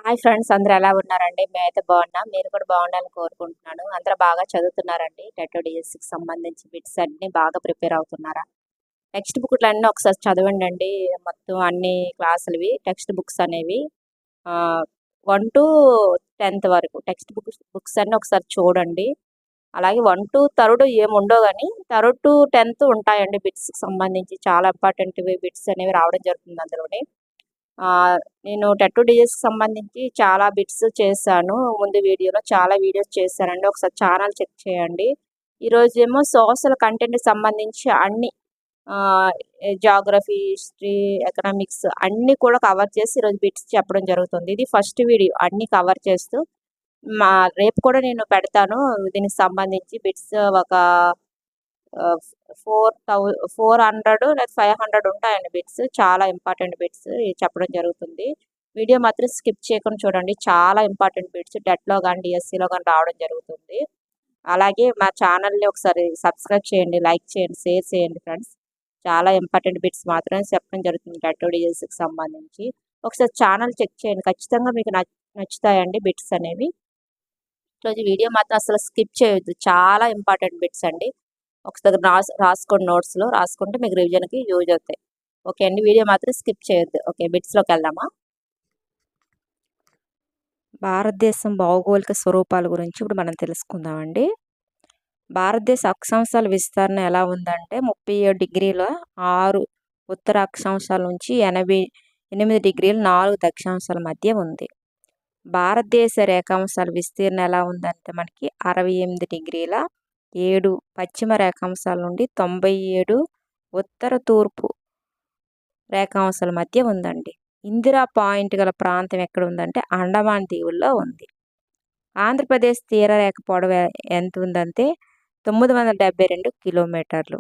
Hi friends, అందరూ ఎలా ఉన్నారండి? మేమైతే బాగున్నాం. మీరు కూడా బాగుండాలని కోరుకుంటున్నాను. అందరూ బాగా చదువుతున్నారండి. టెట్ డిఎస్సికి సంబంధించి బిట్స్ అన్నీ బాగా ప్రిపేర్ అవుతున్నారా? టెక్స్ట్ బుక్లు అన్నీ ఒకసారి చదవండి. మొత్తం అన్ని క్లాసులవి టెక్స్ట్ బుక్స్ అనేవి 1 to 10th వరకు టెక్స్ట్ బుక్స్ అన్నీ ఒకసారి చూడండి. అలాగే 1 to 3rd ఏముండవు కానీ 3rd to 10th ఉంటాయండి. బిట్స్కి సంబంధించి చాలా ఇంపార్టెంట్ బిట్స్ అనేవి రావడం జరుగుతుంది అందులోని. నేను టెట్ డిఎస్కి సంబంధించి చాలా బిట్స్ చేశాను. ముందు వీడియోలో చాలా వీడియోస్ చేశానండి. ఒకసారి ఛానల్ చెక్ చేయండి. ఈరోజు ఏమో సోషల్ కంటెంట్కి సంబంధించి అన్ని జాగ్రఫీ, హిస్టరీ, ఎకనామిక్స్ అన్నీ కూడా కవర్ చేసి ఈరోజు బిట్స్ చెప్పడం జరుగుతుంది. ఇది ఫస్ట్ వీడియో అన్నీ కవర్ చేస్తూ రేపు కూడా నేను పెడతాను. దీనికి సంబంధించి బిట్స్ ఒక 400 లేదా 500 ఉంటాయండి బిట్స్. చాలా ఇంపార్టెంట్ బిట్స్ చెప్పడం జరుగుతుంది. వీడియో మాత్రం స్కిప్ చేయకుండా చూడండి. చాలా ఇంపార్టెంట్ బిట్స్ టెట్లో కానీ డిఎస్సిలో కానీ రావడం జరుగుతుంది. అలాగే మా ఛానల్ని ఒకసారి సబ్స్క్రైబ్ చేయండి, లైక్ చేయండి, షేర్ చేయండి ఫ్రెండ్స్. చాలా ఇంపార్టెంట్ బిట్స్ మాత్రమే చెప్పడం జరుగుతుంది టెట్ డిఎస్సికి సంబంధించి. ఒకసారి ఛానల్ చెక్ చేయండి, ఖచ్చితంగా మీకు నచ్చుతాయండి బిట్స్ అనేవి. ఈరోజు వీడియో మాత్రం అసలు స్కిప్ చేయొద్దు. చాలా ఇంపార్టెంట్ బిట్స్ అండి. ఒకసారి రాసుకోండి, నోట్స్లో రాసుకుంటే మీకు రివిజన్కి యూజ్ అవుతాయి. ఓకే అండి, వీడియో మాత్రం స్కిప్ చేయొద్దు. ఓకే, బిట్స్లోకి వెళ్దామా? భారతదేశం భౌగోళిక స్వరూపాల గురించి ఇప్పుడు మనం తెలుసుకుందామండి. భారతదేశ అక్షాంశాల విస్తరణ ఎలా ఉందంటే 37 డిగ్రీల 6 ఉత్తర అక్షాంశాల నుంచి 88 డిగ్రీల 4 దక్షిణాంశాల మధ్య ఉంది. భారతదేశ రేఖాంశాల విస్తీర్ణం ఎలా ఉందంటే మనకి 68 డిగ్రీల 7 పశ్చిమ రేఖాంశాల నుండి 97 ఉత్తర తూర్పు రేఖాంశాల మధ్య ఉందండి. ఇందిరా పాయింట్ గల ప్రాంతం ఎక్కడ ఉందంటే అండమాన్ దీవుల్లో ఉంది. ఆంధ్రప్రదేశ్ తీరరేఖ పొడవు ఎంత ఉందంటే 972 కిలోమీటర్లు.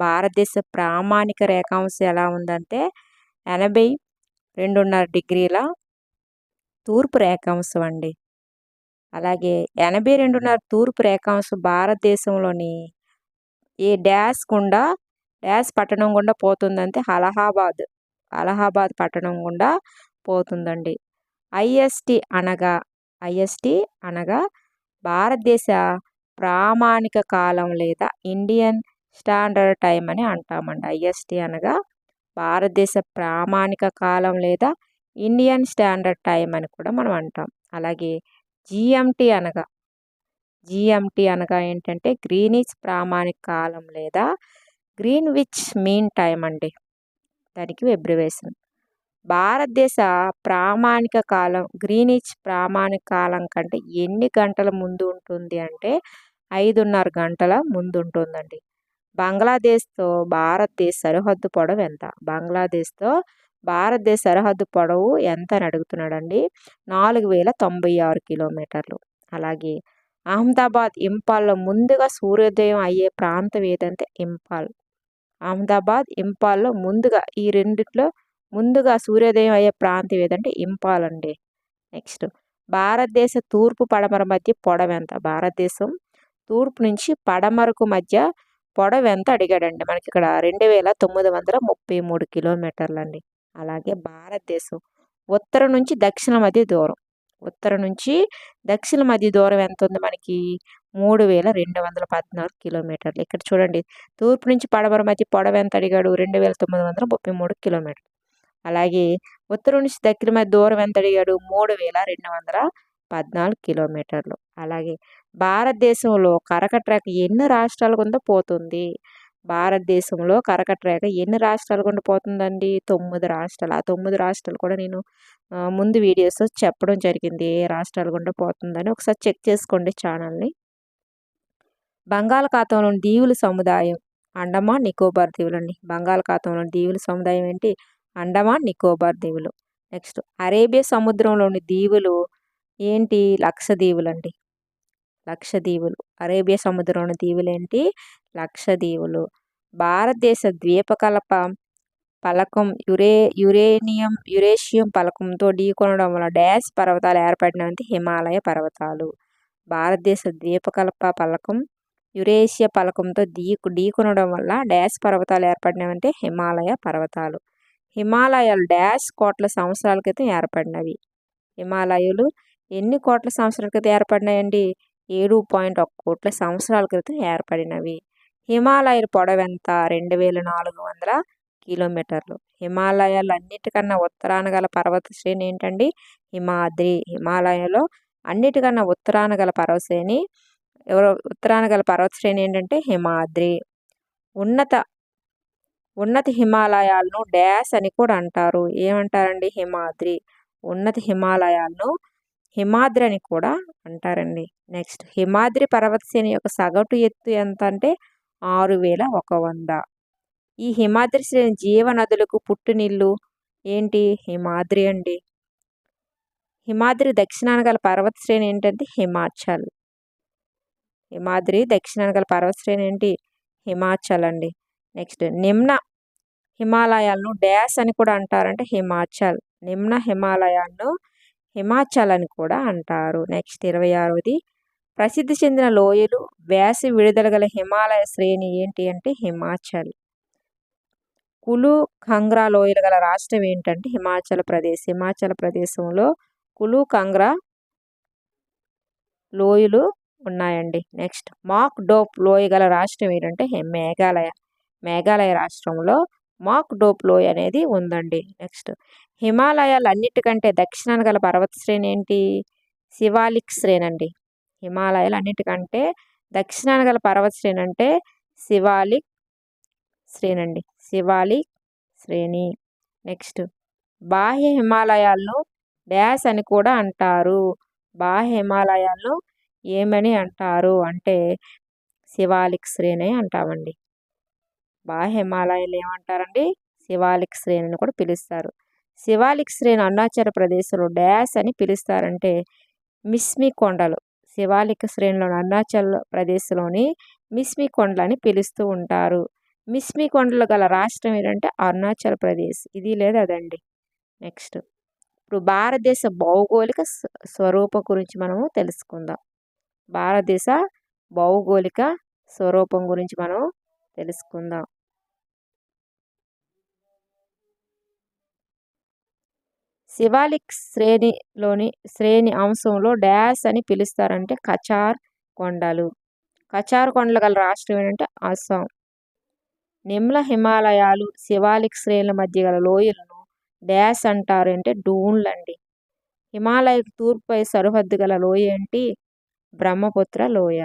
భారతదేశ ప్రామాణిక రేఖాంశం ఎలా ఉందంటే 82.5 డిగ్రీల తూర్పు రేఖాంశం అండి. అలాగే 82.5 తూర్పు రేఖాంశం భారతదేశంలోని ఏ డాష్ పట్టణం గుండా పోతుందంటే అలహాబాద్ పట్టణం గుండా పోతుందండి. ఐఎస్టి అనగా భారతదేశ ప్రామాణిక కాలం లేదా ఇండియన్ స్టాండర్డ్ టైం అని అంటామండి. ఐఎస్టి అనగా భారతదేశ ప్రామాణిక కాలం లేదా ఇండియన్ స్టాండర్డ్ టైం అని కూడా మనం అంటాం. అలాగే జిఎంటి అనగా ఏంటంటే గ్రీనిచ్ ప్రామాణిక కాలం లేదా గ్రీన్విచ్ మీన్ టైం అండి. దానికి అబ్రివేషన్. భారతదేశ ప్రామాణిక కాలం గ్రీనిచ్ ప్రామాణిక కాలం కంటే ఎన్ని గంటల ముందు ఉంటుంది అంటే 5.5 గంటల ముందు ఉంటుందండి. బంగ్లాదేశ్తో భారతదేశ సరిహద్దు పొడవు ఎంత? బంగ్లాదేశ్తో భారతదేశ సరిహద్దు పొడవు ఎంత అని అడుగుతున్నాడండి. 4096 కిలోమీటర్లు. అలాగే ఇంపాల్లో ముందుగా సూర్యోదయం అయ్యే ప్రాంతం ఏదంటే ఇంపాల్లో ముందుగా ఈ రెండిట్లో ముందుగా సూర్యోదయం అయ్యే ప్రాంతం ఏదంటే ఇంపాల్ అండి. నెక్స్ట్, భారతదేశ తూర్పు పడమర మధ్య పొడవు ఎంత? భారతదేశం తూర్పు నుంచి పడమరకు మధ్య పొడవు ఎంత అడిగాడండి. మనకి ఇక్కడ 2933 కిలోమీటర్లు అండి. అలాగే భారతదేశం ఉత్తరం నుంచి దక్షిణ మధ్య దూరం ఎంత ఉంది మనకి? 3214 కిలోమీటర్లు. ఇక్కడ చూడండి, తూర్పు నుంచి పడమర మధ్య పొడవు ఎంత అడిగాడు? 2933 కిలోమీటర్లు. అలాగే ఉత్తరం నుంచి దక్షిణ మధ్య దూరం ఎంత అడిగాడు? 3214 కిలోమీటర్లు. అలాగే భారతదేశంలో కర్కట రేఖ ఎన్ని రాష్ట్రాల గుండా పోతుంది? భారతదేశంలో కర్కట రేఖ ఎన్ని రాష్ట్రాల గుండా పోతుందండి? 9 రాష్ట్రాలు. ఆ 9 రాష్ట్రాలు కూడా నేను ముందు వీడియోస్ చెప్పడం జరిగింది, ఏ రాష్ట్రాల గుండా పోతుందని. ఒకసారి చెక్ చేసుకోండి ఛానల్ని. బంగాళాఖాతంలోని దీవుల సముదాయం అండమాన్ నికోబార్ దీవులు అండి. బంగాళాఖాతంలోని దీవుల సముదాయం ఏంటి? అండమాన్ నికోబార్ దీవులు. నెక్స్ట్, అరేబియా సముద్రంలోని దీవులు ఏంటి? లక్షద్వీపులు అండి. అరేబియా సముద్రంలోని దీవులు ఏంటి? లక్షద్వీపులు. భారతదేశ ద్వీపకల్ప పలకం యురేషియం పలకంతో ఢీకొనడం వల్ల డాష్ పర్వతాలు ఏర్పడినవి హిమాలయ పర్వతాలు. భారతదేశ ద్వీపకల్ప పలకం యురేషియా పలకంతో ఢీకొనడం వల్ల డాష్ పర్వతాలు ఏర్పడినవంటే హిమాలయ పర్వతాలు. హిమాలయాలు డాష్ కోట్ల సంవత్సరాల క్రితం ఏర్పడినవి. హిమాలయాలు ఎన్ని కోట్ల సంవత్సరాల క్రితం ఏర్పడినాయండి? 7.1 కోట్ల సంవత్సరాల క్రితం ఏర్పడినవి. హిమాలయాల పొడవు ఎంత? 2400 కిలోమీటర్లు. హిమాలయాలన్నిటికన్నా ఉత్తరాన గల పర్వత శ్రేణి ఏంటండి? హిమాద్రి. హిమాలయాలో అన్నిటికన్నా ఉత్తరాన గల పర్వత శ్రేణి ఏంటంటే హిమాద్రి. ఉన్నత హిమాలయాలను డాష్ అని కూడా అంటారు. ఏమంటారండి? హిమాద్రి. ఉన్నత హిమాలయాలను హిమాద్రి అని కూడా అంటారండి. నెక్స్ట్, హిమాద్రి పర్వత శ్రేణి యొక్క సగటు ఎత్తు ఎంత అంటే 6100. ఈ హిమాద్రి శ్రేణి జీవనదులకు పుట్టినిల్లు ఏంటి? హిమాద్రి అండి. హిమాద్రి దక్షిణాన గల పర్వత శ్రేణి ఏంటంటే హిమాచల్. హిమాద్రి దక్షిణాన గల పర్వత శ్రేణి ఏంటి? హిమాచల్ అండి. నెక్స్ట్, నిమ్న హిమాలయాలను డాష్ అని కూడా అంటారంటే హిమాచల్. నిమ్న హిమాలయాలను హిమాచల్ అని కూడా అంటారు. నెక్స్ట్ 26వది, ప్రసిద్ధి చెందిన లోయలు వేసవి విడుదల గల హిమాలయ శ్రేణి ఏంటి అంటే హిమాచల్. కులు కంగ్రా లోయలు గల రాష్ట్రం ఏంటంటే హిమాచల్ ప్రదేశ్. హిమాచల్ ప్రదేశంలో కులు కంగ్రా లోయలు ఉన్నాయండి. నెక్స్ట్, మాక్ డోప్ లోయ గల రాష్ట్రం ఏంటంటే మేఘాలయ. మేఘాలయ రాష్ట్రంలో మాక్ డోప్ లోయ అనేది ఉందండి. నెక్స్ట్, హిమాలయాలు అన్నిటికంటే దక్షిణాన గల పర్వత శ్రేణి ఏంటి? శివాలిక్ శ్రేణి అండి. హిమాలయాలు అన్నిటికంటే దక్షిణాన గల పర్వత శ్రేణి అంటే శివాలిక్ శ్రేణి అండి. శివాలిక్ శ్రేణి. నెక్స్ట్, బాహ్య హిమాలయాలను డాష్ అని కూడా అంటారు. బాహ్య హిమాలయాలను ఏమని అంటారు అంటే శివాలిక్ శ్రేణి అంటామండి. బాహ్య హిమాలయాలు ఏమంటారండి? శివాలిక్ శ్రేణిని కూడా పిలుస్తారు. శివాలిక్ శ్రేణి అరుణాచల్ ప్రదేశ్లో డాష్ అని పిలుస్తారంటే మిస్మి కొండలు. శివాలిక్ శ్రేణిలోని అరుణాచల్ ప్రదేశ్లోని మిస్మి కొండలని పిలుస్తూ ఉంటారు. మిస్మి కొండలు గల రాష్ట్రం ఏంటంటే అరుణాచల్ ప్రదేశ్. ఇది లేదా అదండి. నెక్స్ట్, ఇప్పుడు భారతదేశ భౌగోళిక స్వరూపం గురించి మనము తెలుసుకుందాం. భారతదేశ భౌగోళిక స్వరూపం గురించి మనం తెలుసుకుందాం. శివాలిక్ శ్రేణి అంశంలో డాష్ అని పిలుస్తారంటే కచార్ కొండలు. కచార్ కొండలు గల రాష్ట్రం ఏంటంటే అస్సాం. నిమ్న హిమాలయాలు శివాలిక్ శ్రేణుల మధ్య గల లోయలను డాష్ అంటారు అంటే డూన్లు అండి. హిమాలయకు తూర్పుపై సరిహద్దు గల లోయ ఏంటి? బ్రహ్మపుత్ర లోయ.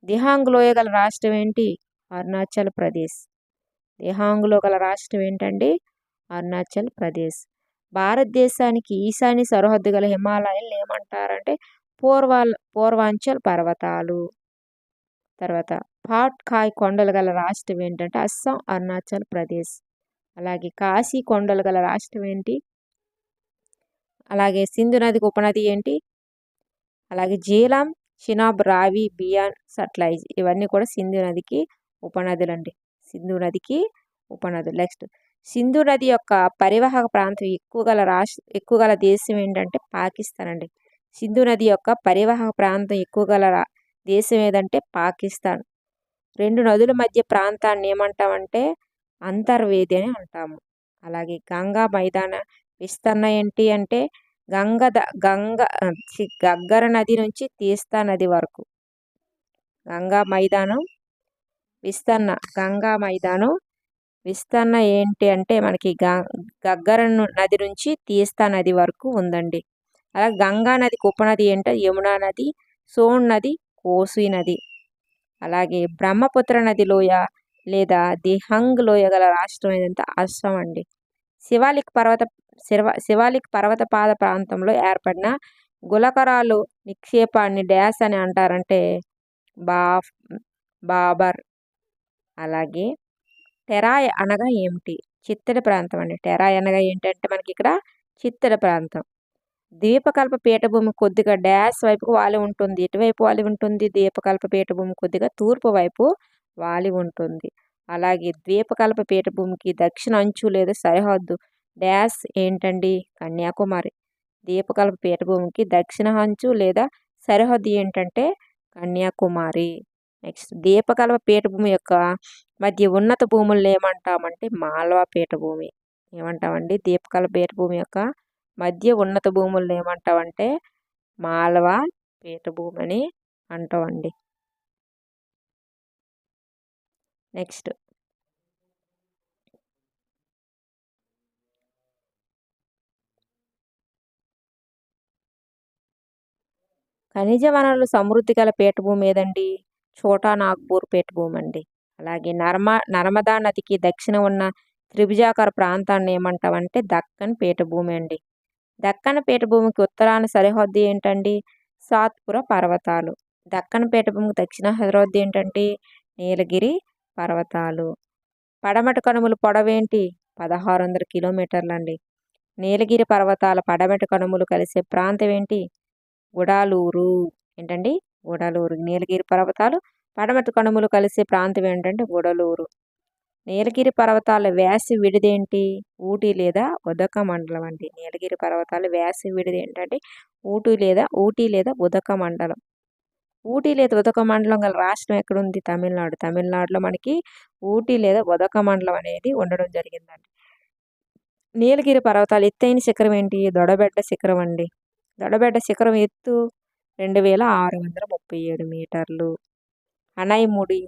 దిహాంగ్ లోయ గల రాష్ట్రం ఏంటి? అరుణాచల్ ప్రదేశ్. దిహాంగ్లో గల రాష్ట్రం ఏంటండి? అరుణాచల్ ప్రదేశ్. భారతదేశానికి ఈశాన్య సరిహద్దు గల హిమాలయాలను ఏమంటారంటే పూర్వాంచల్ పర్వతాలు. తర్వాత పాట్కాయ్ కొండలు గల రాష్ట్రం ఏంటంటే అస్సాం, అరుణాచల్ ప్రదేశ్. అలాగే కాశీ కొండలు గల రాష్ట్రం ఏంటి? అలాగే సింధు నదికి ఉపనది ఏంటి? అలాగే జీలం, చినాబ్, రావి, బియాన్, సట్లైజ్ ఇవన్నీ కూడా సింధు నదికి ఉపనదులు అండి. సింధు నదికి ఉపనదులు. నెక్స్ట్, సింధు నది యొక్క పరివాహక ప్రాంతం ఎక్కువ గల దేశం ఏంటంటే పాకిస్తాన్ అండి. సింధు నది యొక్క పరివాహక ప్రాంతం ఎక్కువ గల దేశం ఏదంటే పాకిస్తాన్. రెండు నదుల మధ్య ప్రాంతాన్ని ఏమంటామంటే అంతర్వేది అని అంటాము. అలాగే గంగా మైదాన విస్తరణ ఏంటి అంటే గగ్గర నది నుంచి తీస్తా నది వరకు. గంగా మైదానం విస్తరణ ఏంటి అంటే మనకి గగ్గర నది నుంచి తీస్తా నది వరకు ఉందండి. అలాగే గంగా నదికి ఉపనది ఏంటంటే యమునా నది, సోన్ నది, కోసి నది. అలాగే బ్రహ్మపుత్ర నది లోయ లేదా దిహంగ్ లోయ గల రాష్ట్రం ఏదంటే అస్సాం అండి. శివాలిక్ పర్వతపాద ప్రాంతంలో ఏర్పడిన గులకరాలు నిక్షేపాన్ని డాష్ అని అంటారంటే బాబర్. అలాగే టెరాయ్ అనగా ఏమిటి? చిత్తడి ప్రాంతం అండి. టెరాయ్ అనగా ఏంటంటే మనకి ఇక్కడ చిత్తడి ప్రాంతం. ద్వీపకల్ప పీఠభూమి కొద్దిగా డాష్ వైపుకు వాలి ఉంటుంది. ఎటువైపు వాలి ఉంటుంది? ద్వీపకల్ప పీఠభూమి కొద్దిగా తూర్పు వైపు వాలి ఉంటుంది. అలాగే ద్వీపకల్ప పీఠభూమికి దక్షిణ అంచు లేదా సరిహద్దు డాష్ ఏంటండి? కన్యాకుమారి. ద్వీపకల్ప పీఠభూమికి దక్షిణ అంచు లేదా సరిహద్దు ఏంటంటే కన్యాకుమారి. నెక్స్ట్, ద్వీపకల్ప పీఠభూమి యొక్క మధ్య ఉన్నత భూములను ఏమంటామంటే మాల్వా పీఠభూమి. ఏమంటామండి? ద్వీపకల్ప పీఠభూమి యొక్క మధ్య ఉన్నత భూములను ఏమంటామంటే మాలవా పీఠభూమి అని అంటామండి. నెక్స్ట్ ఖనిజ వనరులు సమృద్ధి గల పీఠభూమి ఏదండి? ఛోటా నాగ్పూర్ పీఠభూమి అండి. అలాగే నర్మదా నదికి దక్షిణ ఉన్న త్రిభుజాకార ప్రాంతాన్ని ఏమంటామంటే దక్కన్ పీఠభూమి అండి. దక్కన్ పీఠభూమికి ఉత్తరాన సరిహద్దు ఏంటండి? సాత్పుర పర్వతాలు. దక్కన్ పీఠభూమికి దక్షిణ సరిహద్దు ఏంటంటే నీలగిరి పర్వతాలు. పడమటి కనుమల పొడవేంటి? 1600 కిలోమీటర్లండి. నీలగిరి పర్వతాల పడమటి కనుమలు కలిసే ప్రాంతం ఏంటి? గుడాలూరు. ఏంటండి? గుడలూరు. నీలగిరి పర్వతాలు పడమటి కనుమలు కలిసే ప్రాంతం ఏంటంటే గుడలూరు. నీలగిరి పర్వతాల వ్యాసి విడిదేంటి? ఊటీ లేదా ఉదక మండలం అండి. నీలగిరి పర్వతాల వ్యాసి విడిది ఏంటంటే ఊటీ లేదా ఉదక మండలం. ఊటీ లేదా ఉదక మండలం గల రాష్ట్రం ఎక్కడుంది? తమిళనాడు. తమిళనాడులో మనకి ఊటీ లేదా ఉదక మండలం అనేది ఉండడం జరిగిందండి. నీలగిరి పర్వతాలు ఎత్తైన శిఖరం ఏంటి? దొడబెట్ట శిఖరం అండి. దొడబెట్ట శిఖరం ఎత్తు 2637 మీటర్లు. అనైముడి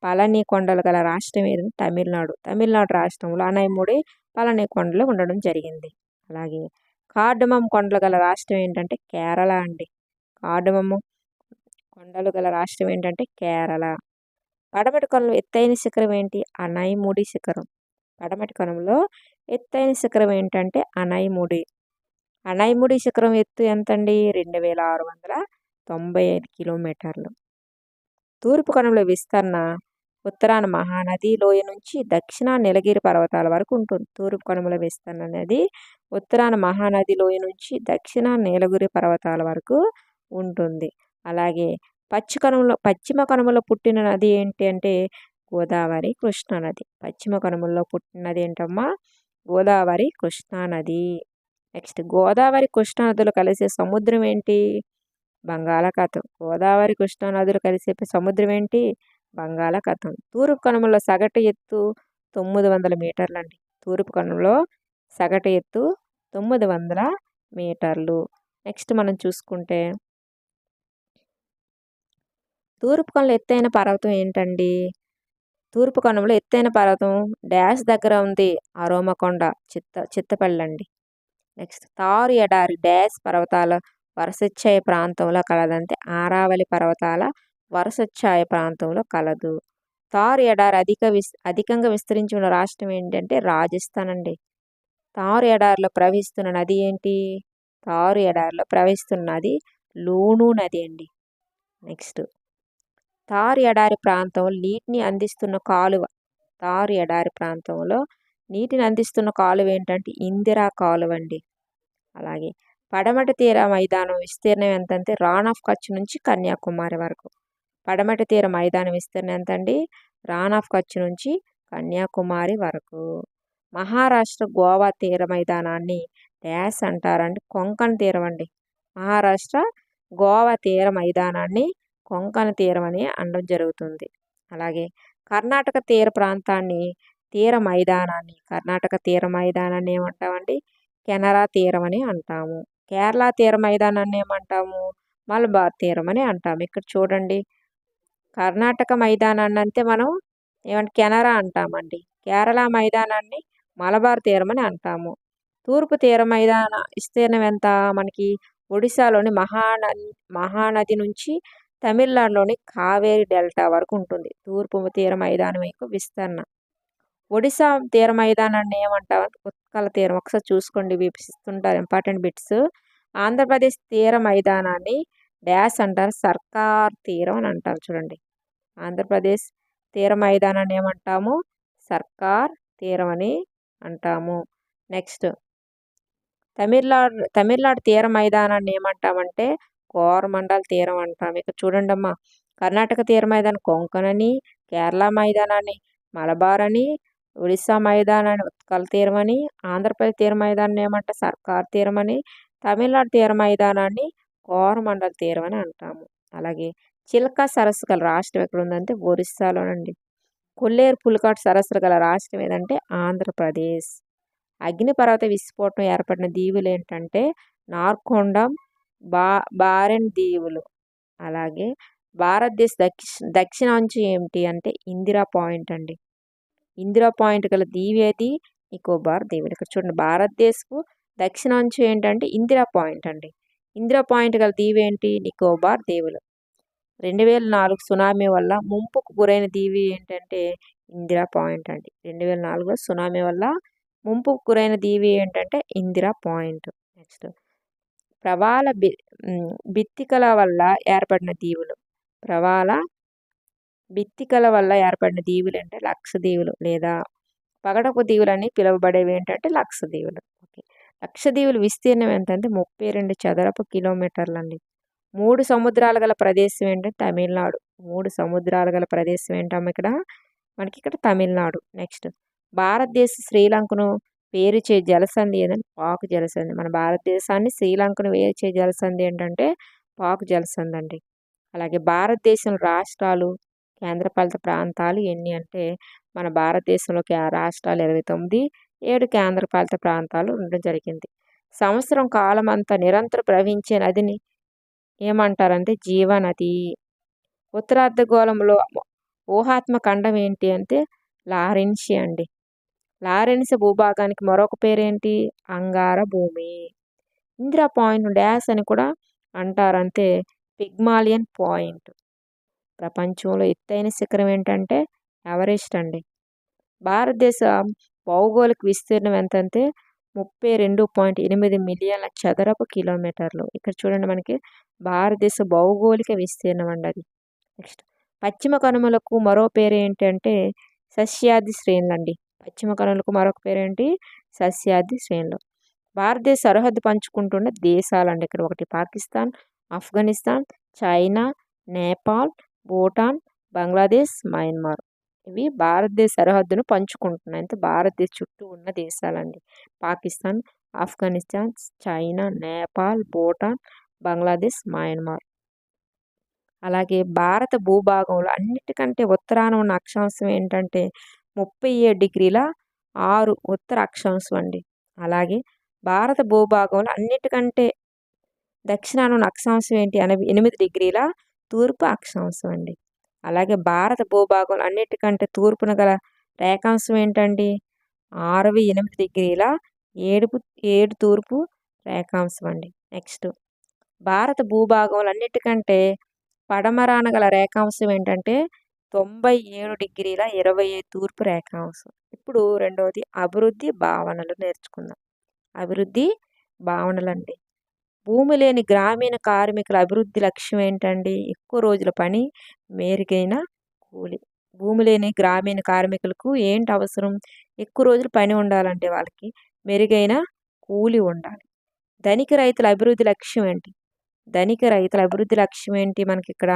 పళని కొండలు గల రాష్ట్రం ఏది? తమిళనాడు. తమిళనాడు రాష్ట్రంలో అనైముడి పళని కొండలు ఉండడం జరిగింది. అలాగే కార్డమం కొండలు గల రాష్ట్రం ఏంటంటే కేరళ అండి. కార్డమము కొండలు గల రాష్ట్రం ఏంటంటే కేరళ. పడమటి కనుమలో ఎత్తైన శిఖరం ఏంటి? అనైముడి శిఖరం. పడమటి కనుమలో ఎత్తైన శిఖరం ఏంటంటే అనైముడి. అనైముడి శిఖరం ఎత్తు ఎంతండి? 2695 కిలోమీటర్లు. తూర్పు కనుమల విస్తరణ ఉత్తరాన మహానది లోయ నుంచి దక్షిణ నీలగిరి పర్వతాల వరకు ఉంటుంది. తూర్పు కనుమల విస్తరణ అనేది ఉత్తరాన మహానది లోయ నుంచి దక్షిణ నీలగిరి పర్వతాల వరకు ఉంటుంది. అలాగే పశ్చిమ కనుమలో పుట్టిన నది ఏంటి అంటే గోదావరి కృష్ణా నది. పశ్చిమ కనుమల్లో పుట్టిన నది ఏంటమ్మా? గోదావరి కృష్ణా నది. నెక్స్ట్ గోదావరి కృష్ణా నదులు కలిసే సముద్రం ఏంటి? బంగాళాఖాతం. గోదావరి కృష్ణా నదులు కలిసే సముద్రం ఏంటి? బంగాళాఖాతం. తూర్పు కనుమలో సగటు ఎత్తు 900 మీటర్లండి. తూర్పు కనుమలో సగటు ఎత్తు 900 మీటర్లు. నెక్స్ట్ మనం చూసుకుంటే తూర్పు కనుమలో ఎత్తైన పర్వతం ఏంటండి? తూర్పు కనుమలో ఎత్తైన పర్వతం డాష్ దగ్గర ఉంది. అరోమకొండ చిత్తపల్లి అండి. నెక్స్ట్ తారు ఎడారి డాష్ పర్వతాల వరసఛాయ ప్రాంతంలో కలదంటే ఆరావళి పర్వతాల వరసఛాయ ప్రాంతంలో కలదు. తారు ఎడారి అధికంగా విస్తరించి ఉన్న రాష్ట్రం ఏంటంటే రాజస్థాన్ అండి. తారు ఎడారిలో ప్రవహిస్తున్న నది ఏంటి? తారు ఎడారిలో ప్రవహిస్తున్న నది లూను నది అండి. నెక్స్ట్ తారు ఎడారి ప్రాంతంలో నీటిని అందిస్తున్న కాలువ. తారు ఎడారి ప్రాంతంలో నీటిని అందిస్తున్న కాలువ ఏంటంటే ఇందిరా కాలువ అండి. అలాగే పడమటి తీర మైదానం విస్తీర్ణం ఎంతంటే రాన్ ఆఫ్ కచ్ నుంచి కన్యాకుమారి వరకు. పడమటి తీర మైదానం విస్తీర్ణం ఎంతండి? రాన్ ఆఫ్ కచ్ నుంచి కన్యాకుమారి వరకు. మహారాష్ట్ర గోవా తీర మైదానాన్ని డాష్ అంటారండి? కొంకణ తీరం అండి. మహారాష్ట్ర గోవా తీర మైదానాన్ని కొంకణ తీరం అని అనడం జరుగుతుంది. అలాగే కర్ణాటక తీర ప్రాంతాన్ని కర్ణాటక తీర మైదానాన్ని ఏమంటామండి? కెనరా తీరం అని అంటాము. కేరళ తీర మైదానాన్ని ఏమంటాము? మలబార్ తీరం అని అంటాము. ఇక్కడ చూడండి, కర్ణాటక మైదానాన్ని అంతే మనం ఏమంటే కెనరా అంటామండి. కేరళ మైదానాన్ని మలబార్ తీరం అని అంటాము. తూర్పు తీర మైదాన విస్తీర్ణం ఎంత? మనకి ఒడిశాలోని మహానది నుంచి తమిళనాడులోని కావేరి డెల్టా వరకు ఉంటుంది తూర్పు తీర మైదానం యొక్క విస్తరణ. ఒడిశా తీర మైదానాన్ని ఏమంటామంటే ఉత్కల తీరం. ఒకసారి చూసుకోండి, ఇవి ఇస్తుంటారు ఇంపార్టెంట్ బిట్స్. ఆంధ్రప్రదేశ్ తీర మైదానాన్ని డాష్ అంటారు? సర్కార్ తీరం అని అంటారు. చూడండి, ఆంధ్రప్రదేశ్ తీర మైదానాన్ని ఏమంటాము? సర్కార్ తీరం అని అంటాము. నెక్స్ట్ తమిళనాడు తీర మైదానాన్ని ఏమంటామంటే కోరమండల్ తీరం అంటాం. ఇక్కడ చూడండి అమ్మా, కర్ణాటక తీర మైదానం కొంకణ్ అని, కేరళ మైదానాన్ని మలబార్ అని, ఒడిశా మైదానాన్ని ఉత్కల్ తీరం అని, ఆంధ్రప్రదేశ్ తీర మైదానాన్ని ఏమంటే సర్కార్ తీరం అని, తమిళనాడు తీర మైదానాన్ని కోరమండల్ తీరం అని అంటాము. అలాగే చిల్కా సరస్సు గల రాష్ట్రం ఎక్కడ ఉందంటే ఒరిస్సాలోనండి. కొల్లేరు పులికాట్ సరస్సులు గల రాష్ట్రం ఏదంటే ఆంధ్రప్రదేశ్. అగ్నిపర్వత విస్ఫోటనం ఏర్పడిన దీవులు ఏంటంటే నార్కొండం, బా బారెన్ దీవులు. అలాగే భారతదేశ దక్షిణాంచు ఏమిటి అంటే ఇందిరా పాయింట్ అండి. ఇందిరా పాయింట్ గల దీవేది నికోబార్ దీవులు. ఇక్కడ చూడండి, భారతదేశపు దక్షిణాంచు ఏంటంటే ఇందిరా పాయింట్ అండి. ఇందిరా పాయింట్ గల దీవేంటి నికోబార్ దీవులు. 2004 సునామీ వల్ల ముంపుకు గురైన దీవి ఏంటంటే ఇందిరా పాయింట్ అండి. 2004 సునామీ వల్ల ముంపుకు గురైన దీవి ఏంటంటే ఇందిరా పాయింట్. నెక్స్ట్ ప్రవాల బిత్తికల వల్ల ఏర్పడిన దీవులు. ప్రవాల బిత్తికల వల్ల ఏర్పడిన దీవులు అంటే లక్షద్వీపులు లేదా పగడపు దీవులు అని పిలువబడేవి ఏంటంటే లక్షద్వీపులు. ఓకే, లక్షద్వీపుల విస్తీర్ణం ఎంతంటే 32 చదరపు కిలోమీటర్లు అండి. 3 సముద్రాలు గల ప్రదేశం ఏంటంటే తమిళనాడు. 3 సముద్రాలు గల ప్రదేశం ఏంటమ్మ ఇక్కడ మనకి ఇక్కడ తమిళనాడు. నెక్స్ట్ భారతదేశ శ్రీలంకను వేరు చే జలసంధి ఏదంటే పాకు జలసంధి. మన భారతదేశాన్ని శ్రీలంకను వేరు చే జలసంధి ఏంటంటే పాకు జలసంధి అండి. అలాగే భారతదేశం రాష్ట్రాలు కేంద్రపాలిత ప్రాంతాలు ఎన్ని అంటే మన భారతదేశంలోకి రాష్ట్రాలు 29, 7 కేంద్రపాలిత ప్రాంతాలు ఉండడం జరిగింది. సంవత్సరం కాలం అంతా నిరంతరం ప్రవహించే నదిని ఏమంటారంటే జీవనది. ఉత్తరార్ధగోళంలో ఊహాత్మ ఖండం ఏంటి అంటే లారెన్షి అండి. లారెన్సి భూభాగానికి మరొక పేరేంటి అంగార భూమి. ఇందిరా పాయింట్ డ్యాష్ అని కూడా అంటారంటే పిగ్మాలియన్ పాయింట్. ప్రపంచంలో ఎత్తైన శిఖరం ఏంటంటే ఎవరెస్ట్ అండి. భారతదేశ భౌగోళిక విస్తీర్ణం ఎంతంటే 32.8 మిలియన్ల చదరపు కిలోమీటర్లు. ఇక్కడ చూడండి, మనకి భారతదేశ భౌగోళిక విస్తీర్ణం అండి అది. నెక్స్ట్ పశ్చిమ కనుమలకు మరో పేరు ఏంటంటే సస్యాద్రి శ్రేణులు అండి. పశ్చిమ కనుమలకు మరొక పేరేంటి సస్యాద్రి శ్రేణులు. భారతదేశ సరిహద్దు పంచుకుంటున్న దేశాలండి. ఇక్కడ ఒకటి పాకిస్తాన్, ఆఫ్ఘనిస్తాన్, చైనా, నేపాల్, భూటాన్, బంగ్లాదేశ్, మయన్మార్. ఇవి భారతదేశ సరిహద్దును పంచుకుంటున్నాయి. అంటే భారతదేశ చుట్టూ ఉన్న దేశాలండి. Pakistan, Afghanistan, China, Nepal, Bhutan, Bangladesh, Myanmar. అలాగే భారత భూభాగంలో అన్నిటికంటే ఉత్తరాన ఉన్న అక్షాంశం ఏంటంటే 37°6 ఉత్తర అక్షాంశం అండి. అలాగే భారత భూభాగంలో అన్నిటికంటే దక్షిణాన ఉన్న అక్షాంశం ఏంటి 8° తూర్పు అక్షాంశం అండి. అలాగే భారత భూభాగంలో అన్నిటికంటే తూర్పున గల రేఖాంశం ఏంటండి 68°7 తూర్పు రేఖాంశం అండి. నెక్స్ట్ భారత భూభాగంలో అన్నిటికంటే పడమరాన గల రేఖాంశం ఏంటంటే 97°25 తూర్పు రేఖాంశం. ఇప్పుడు రెండవది అభివృద్ధి భావనలు నేర్చుకుందాం. అభివృద్ధి భావనలండి. భూమి లేని గ్రామీణ కార్మికుల అభివృద్ధి లక్ష్యం ఏంటండి ఎక్కువ రోజుల పని, మెరుగైన కూలి. భూమి లేని గ్రామీణ కార్మికులకు ఏంటి అవసరం ఎక్కువ రోజులు పని ఉండాలంటే వాళ్ళకి మెరుగైన కూలి ఉండాలి. ధనిక రైతుల అభివృద్ధి లక్ష్యం ఏంటి? ధనిక రైతుల అభివృద్ధి లక్ష్యం ఏంటి మనకి ఇక్కడ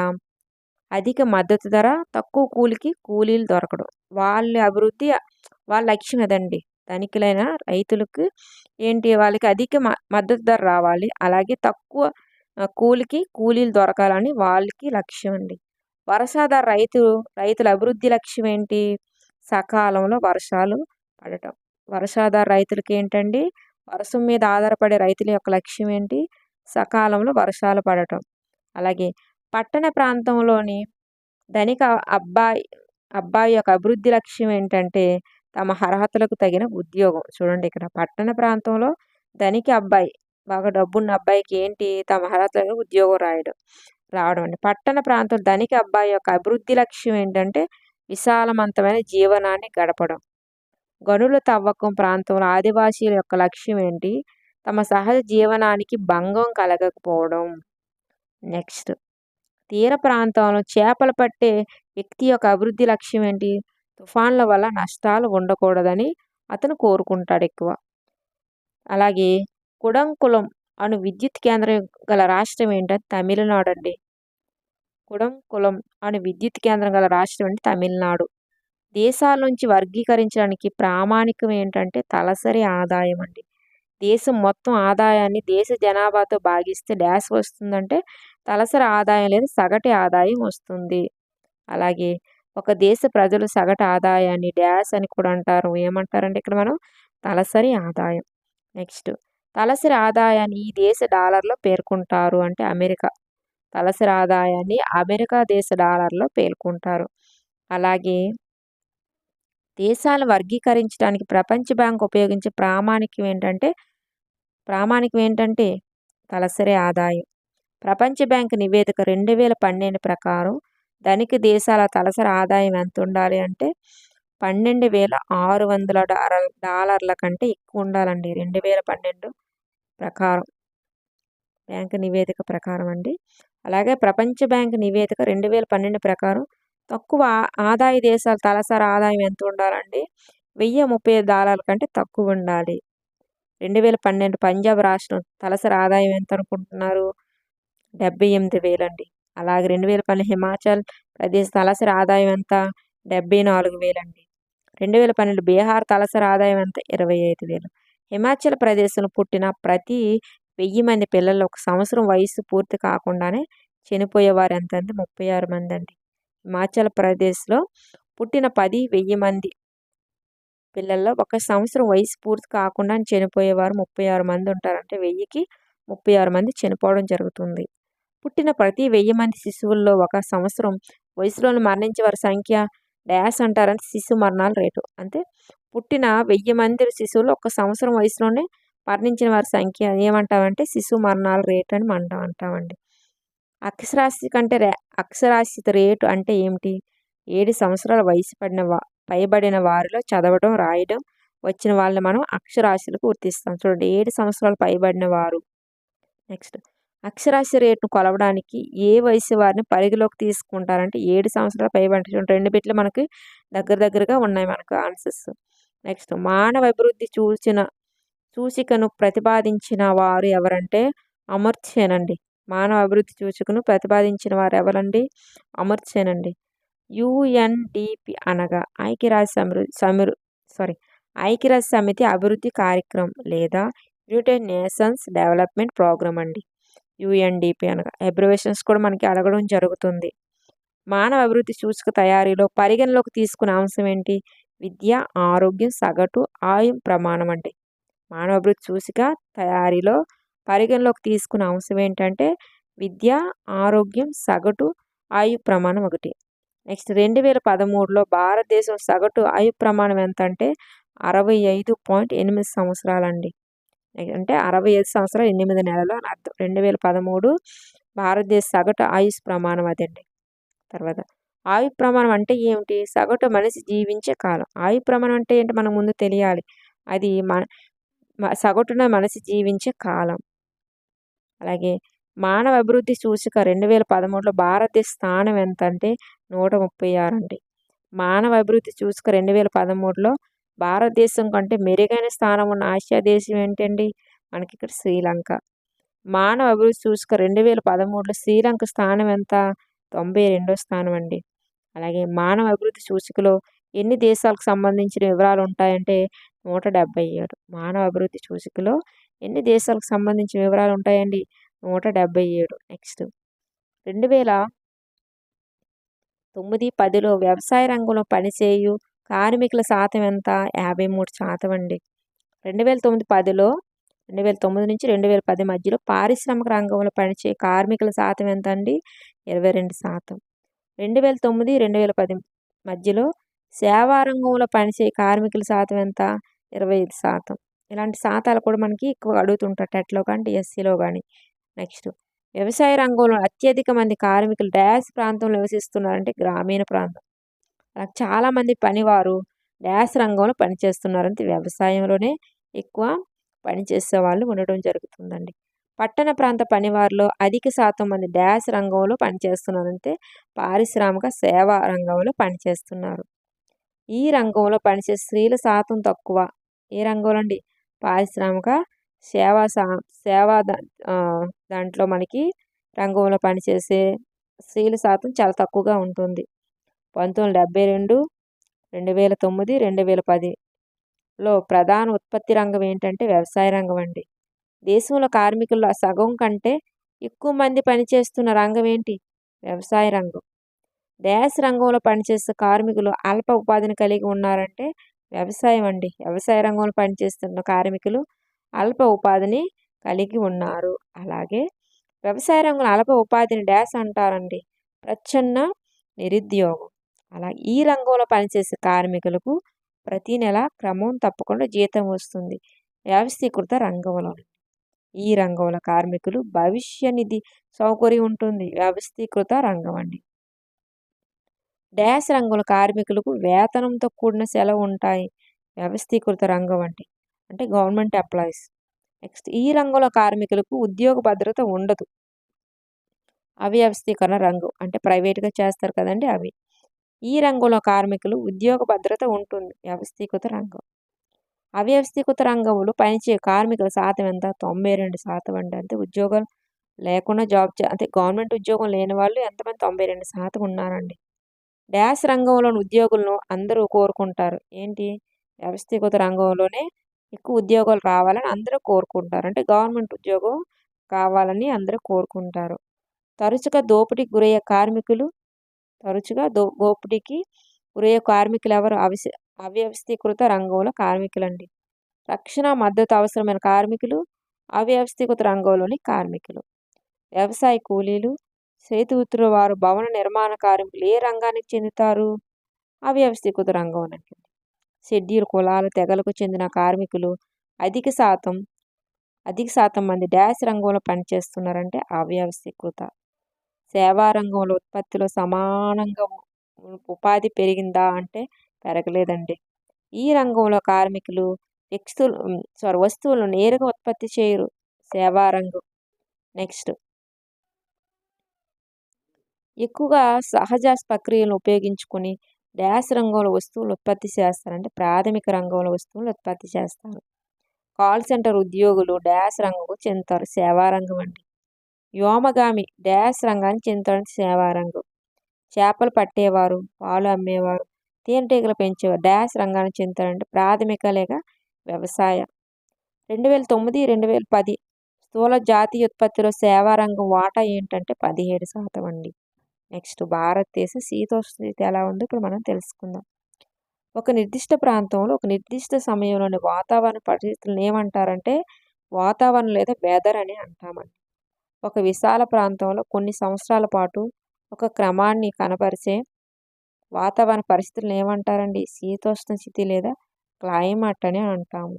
అధిక మద్దతు ధర, తక్కువ కూలికి కూలీలు దొరకడం. వాళ్ళ అభివృద్ధి వాళ్ళ లక్ష్యం అదండి. ధనికులైన రైతులకు ఏంటి వాళ్ళకి అధిక మద్దతు ధర రావాలి, అలాగే తక్కువ కూలికి కూలీలు దొరకాలని వాళ్ళకి లక్ష్యం అండి. వర్షాధార రైతుల అభివృద్ధి లక్ష్యం ఏంటి సకాలంలో వర్షాలు పడటం. వర్షాధార రైతులకి ఏంటండి వర్షం మీద ఆధారపడే రైతుల యొక్క లక్ష్యం ఏంటి సకాలంలో వర్షాలు పడటం. అలాగే పట్టణ ప్రాంతంలోని ధనిక అబ్బాయి యొక్క అభివృద్ధి లక్ష్యం ఏంటంటే తమ అర్హతలకు తగిన ఉద్యోగం. చూడండి, ఇక్కడ పట్టణ ప్రాంతంలో ధనిక అబ్బాయి బాగా డబ్బున్న అబ్బాయికి ఏంటి తమ అర్హతలకు ఉద్యోగం రావడం అండి. పట్టణ ప్రాంతం ధనిక అబ్బాయి యొక్క అభివృద్ధి లక్ష్యం ఏంటంటే విశాలవంతమైన జీవనాన్ని గడపడం. గనుల తవ్వకం ప్రాంతంలో ఆదివాసీల యొక్క లక్ష్యం ఏంటి తమ సహజ జీవనానికి భంగం కలగకపోవడం. నెక్స్ట్ తీర ప్రాంతంలో చేపలు పట్టే వ్యక్తి యొక్క అభివృద్ధి లక్ష్యం ఏంటి తుఫాన్ల వల్ల నష్టాలు ఉండకూడదని అతను కోరుకుంటాడు ఎక్కువ. అలాగే కుడంకులం అను విద్యుత్ కేంద్రం గల రాష్ట్రం ఏంటంటే తమిళనాడు అండి. కుడంకులం అను విద్యుత్ కేంద్రం గల రాష్ట్రం అంటే తమిళనాడు. దేశాల నుంచి వర్గీకరించడానికి ప్రామాణికం ఏంటంటే తలసరి ఆదాయం అండి. దేశం మొత్తం ఆదాయాన్ని దేశ జనాభాతో భాగిస్తే డాష్ వస్తుందంటే తలసరి ఆదాయం లేదా సగటు ఆదాయం వస్తుంది. అలాగే ఒక దేశ ప్రజలు సగటు ఆదాయాన్ని డాష్ అని కూడా అంటారు. ఏమంటారంటే ఇక్కడ మనం తలసరి ఆదాయం. నెక్స్ట్ తలసరి ఆదాయాన్ని ఈ దేశ డాలర్‌లో పేర్కొంటారు అంటే అమెరికా. తలసరి ఆదాయాన్ని అమెరికా దేశ డాలర్‌లో పేర్కొంటారు. అలాగే దేశాలను వర్గీకరించడానికి ప్రపంచ బ్యాంక్ ఉపయోగించే ప్రామాణికం ఏంటంటే తలసరి ఆదాయం. ప్రపంచ బ్యాంక్ నివేదిక 2012 ప్రకారం ధనిక దేశాల తలసరి ఆదాయం ఎంత ఉండాలి అంటే $12,600 కంటే ఎక్కువ ఉండాలండి. 2012 ప్రకారం బ్యాంక్ నివేదిక ప్రకారం అండి. అలాగే ప్రపంచ బ్యాంక్ నివేదిక 2012 ప్రకారం తక్కువ ఆదాయ దేశాల తలసరి ఆదాయం ఎంత ఉండాలండి? $1,035 కంటే తక్కువ ఉండాలి. 2012 పంజాబ్ రాష్ట్రం తలసరి ఆదాయం ఎంత అనుకుంటున్నారు? 78,000 అండి. అలాగే 2012 హిమాచల్ ప్రదేశ్ తలసరి ఆదాయం ఎంత? 74,000 అండి. 2012 బీహార్ తలసరి ఆదాయం ఎంత? 25,000. హిమాచల్ ప్రదేశ్‌లో పుట్టిన ప్రతి 1000 మంది పిల్లల్లో ఒక సంవత్సరం వయస్సు పూర్తి కాకుండానే చనిపోయేవారు ఎంతంటే 36 మంది అండి. హిమాచల్ ప్రదేశ్‌లో పుట్టిన 10,000 మంది పిల్లల్లో ఒక సంవత్సరం వయసు పూర్తి కాకుండా చనిపోయేవారు 36 మంది ఉంటారు. అంటే 1000కి 36 మంది చనిపోవడం జరుగుతుంది. పుట్టిన ప్రతి 1000 మంది శిశువుల్లో ఒక సంవత్సరం వయసులోనే మరణించే వారి సంఖ్య డాష్ అంటారంటే శిశు మరణాల రేటు. అంటే పుట్టిన 1000 మంది శిశువులు ఒక సంవత్సరం వయసులోనే మరణించిన వారి సంఖ్య ఏమంటామంటే శిశు మరణాల రేటు అని మనం అంటామండి. అక్షరాస్యత రేటు అంటే ఏమిటి? 7 సంవత్సరాల వయసు పైబడిన వారిలో చదవడం, రాయడం వచ్చిన వాళ్ళని మనం అక్షరాస్యులకు గుర్తిస్తాం. చూడండి 7 సంవత్సరాలు పైబడిన వారు. నెక్స్ట్ అక్షరాస్యత రేటును కొలవడానికి ఏ వయసు వారిని పరిగణలోకి తీసుకుంటారంటే 7 సంవత్సరాలు పైబడి. చూడండి 2 బిట్లు మనకి దగ్గరగా ఉన్నాయి మనకు ఆన్సర్స్. నెక్స్ట్ మానవ అభివృద్ధి సూచికను ప్రతిపాదించిన వారు ఎవరంటే అమర్త్య సేన్ అండి. మానవ అభివృద్ధి సూచికను ప్రతిపాదించిన వారు ఎవరండి? అమర్త్య సేన్ అండి. యుఎన్డిపి అనగా ఐక్యరాజ్య సమితి అభివృద్ధి కార్యక్రమం లేదా యునైటెడ్ నేషన్స్ డెవలప్మెంట్ ప్రోగ్రామ్ అండి. యుఎన్డిపి అనగా అబ్రివేషన్స్ కూడా మనకి అడగడం జరుగుతుంది. మానవ అభివృద్ధి సూచిక తయారీలో పరిగణలోకి తీసుకునే అంశం ఏంటి? విద్య, ఆరోగ్యం, సగటు ఆయు ప్రమాణం అండి. మానవ అభివృద్ధి సూచిక తయారీలో పరిగణలోకి తీసుకునే అంశం ఏంటంటే విద్య, ఆరోగ్యం, సగటు ఆయు ప్రమాణం ఒకటి. నెక్స్ట్ 2013లో భారతదేశం సగటు ఆయు ప్రమాణం ఎంత అంటే 65.8 సంవత్సరాలండి. అంటే 65 సంవత్సరాలు 8 నెలలు అని అర్థం. 2013 భారతదేశ సగటు ఆయుష్ ప్రమాణం అదండి. తర్వాత ఆయు ప్రమాణం అంటే ఏమిటి? సగటు మనిషి జీవించే కాలం. ఆయు ప్రమాణం అంటే ఏంటి మనకు ముందు తెలియాలి. అది సగటున మనిషి జీవించే కాలం. అలాగే మానవ అభివృద్ధి సూచిక 2013లో భారతదేశ స్థానం ఎంత అంటే 136 అండి. మానవ అభివృద్ధి సూచిక 2013లో భారతదేశం కంటే మెరుగైన స్థానం ఉన్న ఆసియా దేశం ఏంటండి? మనకి ఇక్కడ శ్రీలంక. మానవ అభివృద్ధి సూచిక 2013లో శ్రీలంక స్థానం ఎంత? 92వ స్థానం అండి. అలాగే మానవ అభివృద్ధి సూచికలో ఎన్ని దేశాలకు సంబంధించిన వివరాలు ఉంటాయంటే 177. మానవ అభివృద్ధి సూచికలో ఎన్ని దేశాలకు సంబంధించిన వివరాలు ఉంటాయండి? 177. నెక్స్ట్ 2009-10లో వ్యవసాయ రంగంలో పనిచేయు కార్మికుల శాతం ఎంత? 53% అండి. 2009 నుంచి 2010 మధ్యలో పారిశ్రామిక రంగంలో పనిచేయ కార్మికుల శాతం ఎంత అండి? 22%. 2009-2010 మధ్యలో సేవా రంగంలో పనిచేయ కార్మికుల శాతం ఎంత? 25%. ఇలాంటి శాతాలు కూడా మనకి ఎక్కువ అడుగుతుంటారు టెట్లో కానీ డిఎస్సిలో కానీ. నెక్స్ట్ వ్యవసాయ రంగంలో అత్యధిక మంది కార్మికులు డాష్ ప్రాంతంలో నివసిస్తున్నారంటే గ్రామీణ ప్రాంతం. అలా చాలామంది పనివారు డాష్ రంగంలో పనిచేస్తున్నారంటే వ్యవసాయంలోనే ఎక్కువ పనిచేసే వాళ్ళు ఉండడం జరుగుతుందండి. పట్టణ ప్రాంత పనివారిలో అధిక శాతం మంది డాష్ రంగంలో పనిచేస్తున్నారంటే పారిశ్రామిక సేవా రంగంలో పనిచేస్తున్నారు. ఈ రంగంలో పనిచేసే స్త్రీల శాతం తక్కువ. ఏ రంగంలో అండి? పారిశ్రామిక సేవా దాంట్లో మనకి రంగంలో పనిచేసే స్త్రీల శాతం చాలా తక్కువగా ఉంటుంది. 1972, 2009, 2010లో ప్రధాన ఉత్పత్తి రంగం ఏంటంటే వ్యవసాయ రంగం అండి. దేశంలో కార్మికుల్లో సగం కంటే ఎక్కువ మంది పనిచేస్తున్న రంగం ఏంటి? వ్యవసాయ రంగం. డాష్ రంగంలో పనిచేసే కార్మికులు అల్ప ఉపాధిని కలిగి ఉన్నారంటే వ్యవసాయం అండి. వ్యవసాయ రంగంలో పనిచేస్తున్న కార్మికులు అల్ప ఉపాధిని కలిగి ఉన్నారు. అలాగే వ్యవసాయ రంగంలో అల్ప ఉపాధిని డాష్ అంటారండి. ప్రచ్ఛన్న నిరుద్యోగం. అలా ఈ రంగంలో పనిచేసే కార్మికులకు ప్రతి నెల క్రమం తప్పకుండా జీతం వస్తుంది. వ్యవస్థీకృత రంగంలో ఈ రంగంలో కార్మికులు భవిష్య నిధి సౌకర్యం ఉంటుంది. వ్యవస్థీకృత రంగం అండి. డాష్ రంగంలో కార్మికులకు వేతనంతో కూడిన సెలవు ఉంటాయి. వ్యవస్థీకృత రంగం అంటే గవర్నమెంట్ ఎంప్లాయీస్. నెక్స్ట్ ఈ రంగంలో కార్మికులకు ఉద్యోగ భద్రత ఉండదు. అవ్యవస్థీకరణ రంగం అంటే ప్రైవేట్‌గా చేస్తారు కదండీ అవి. ఈ రంగంలో కార్మికులు ఉద్యోగ భద్రత ఉంటుంది. వ్యవస్థీకృత రంగం. అవ్యవస్థీకృత రంగంలో పనిచేయు కార్మికుల శాతం ఎంత? 92% అండి. అంటే ఉద్యోగాలు లేకుండా అంటే గవర్నమెంట్ ఉద్యోగం లేని వాళ్ళు ఎంతమంది? 92% ఉన్నారండి. డాష్ రంగంలోని ఉద్యోగులను అందరూ కోరుకుంటారు. ఏంటి? వ్యవస్థీకృత రంగంలోనే ఎక్కువ ఉద్యోగాలు రావాలని అందరూ కోరుకుంటారు. అంటే గవర్నమెంట్ ఉద్యోగం కావాలని అందరూ కోరుకుంటారు. తరచుగా దోపిడీకి గురయ్యే కార్మికులు దోపిడీకి గురయ్యే కార్మికులు ఎవరు? అవ్యవస్థీకృత రంగంలో కార్మికులండి. రక్షణ మద్దతు అవసరమైన కార్మికులు అవ్యవస్థీకృత రంగంలోని కార్మికులు. వ్యవసాయ కూలీలు, చేతివృత్తుల వారు, భవన నిర్మాణ కార్మికులు ఏ రంగానికి చెందుతారు? అవ్యవస్థీకృత రంగంలోకి. షెడ్యూల్ కులాలు, తెగలకు చెందిన కార్మికులు అధిక శాతం మంది డాష్ రంగంలో పనిచేస్తున్నారంటే అవ్యవస్థీకృత. సేవా రంగంలో ఉత్పత్తిలో సమానంగా ఉపాధి పెరిగిందా అంటే పెరగలేదండి. ఈ రంగంలో కార్మికులు వస్తువులను నేరుగా ఉత్పత్తి చేయరు. సేవా రంగం. నెక్స్ట్ ఎక్కువగా సహజ ప్రక్రియలను ఉపయోగించుకొని డాష్ రంగంలో వస్తువులు ఉత్పత్తి చేస్తారంటే ప్రాథమిక రంగంలో వస్తువులు ఉత్పత్తి చేస్తారు. కాల్ సెంటర్ ఉద్యోగులు డాష్ రంగంకు చెందుతారు. సేవా రంగం అండి. వ్యోమగామి డాష్ రంగానికి చెందుతారు. సేవా రంగం. చేపలు పట్టేవారు, పాలు అమ్మేవారు, తేనెటీగలు పెంచేవారు డాష్ రంగానికి చెందుతారంటే ప్రాథమిక లేక వ్యవసాయ. 2009, 2010 స్థూల జాతీయ ఉత్పత్తిలో సేవా రంగం వాటా ఏంటంటే 17% అండి. నెక్స్ట్ భారతదేశ శీతోష్ణస్థితి ఎలా ఉందో ఇప్పుడు మనం తెలుసుకుందాం. ఒక నిర్దిష్ట ప్రాంతంలో ఒక నిర్దిష్ట సమయంలోని వాతావరణ పరిస్థితులను ఏమంటారంటే వాతావరణం లేదా వెదర్ అని అంటామండి. ఒక విశాల ప్రాంతంలో కొన్ని సంవత్సరాల పాటు ఒక క్రమాన్ని కనపరిచే వాతావరణ పరిస్థితులను ఏమంటారండి? శీతోష్ణ స్థితి లేదా క్లైమేట్ అని అంటాము.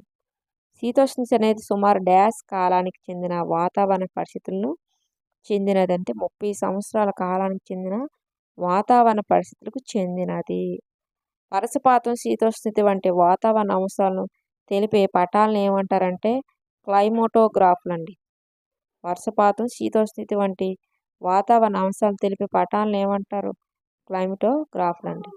శీతోష్ణ స్థితి అనేది సుమారు డాష్ కాలానికి చెందిన వాతావరణ పరిస్థితులను చెందినదంటే 30 సంవత్సరాల కాలానికి చెందిన వాతావరణ పరిస్థితులకు చెందినది. వర్షపాతం, శీతోష్ణస్థితి వంటి వాతావరణ అంశాలను తెలిపే పటాలను ఏమంటారంటే క్లైమోటోగ్రాఫ్లండి. వర్షపాతం, శీతోష్ణస్థితి వంటి వాతావరణ అంశాలు తెలిపే పటాలను ఏమంటారు? క్లైమోటోగ్రాఫ్లండి.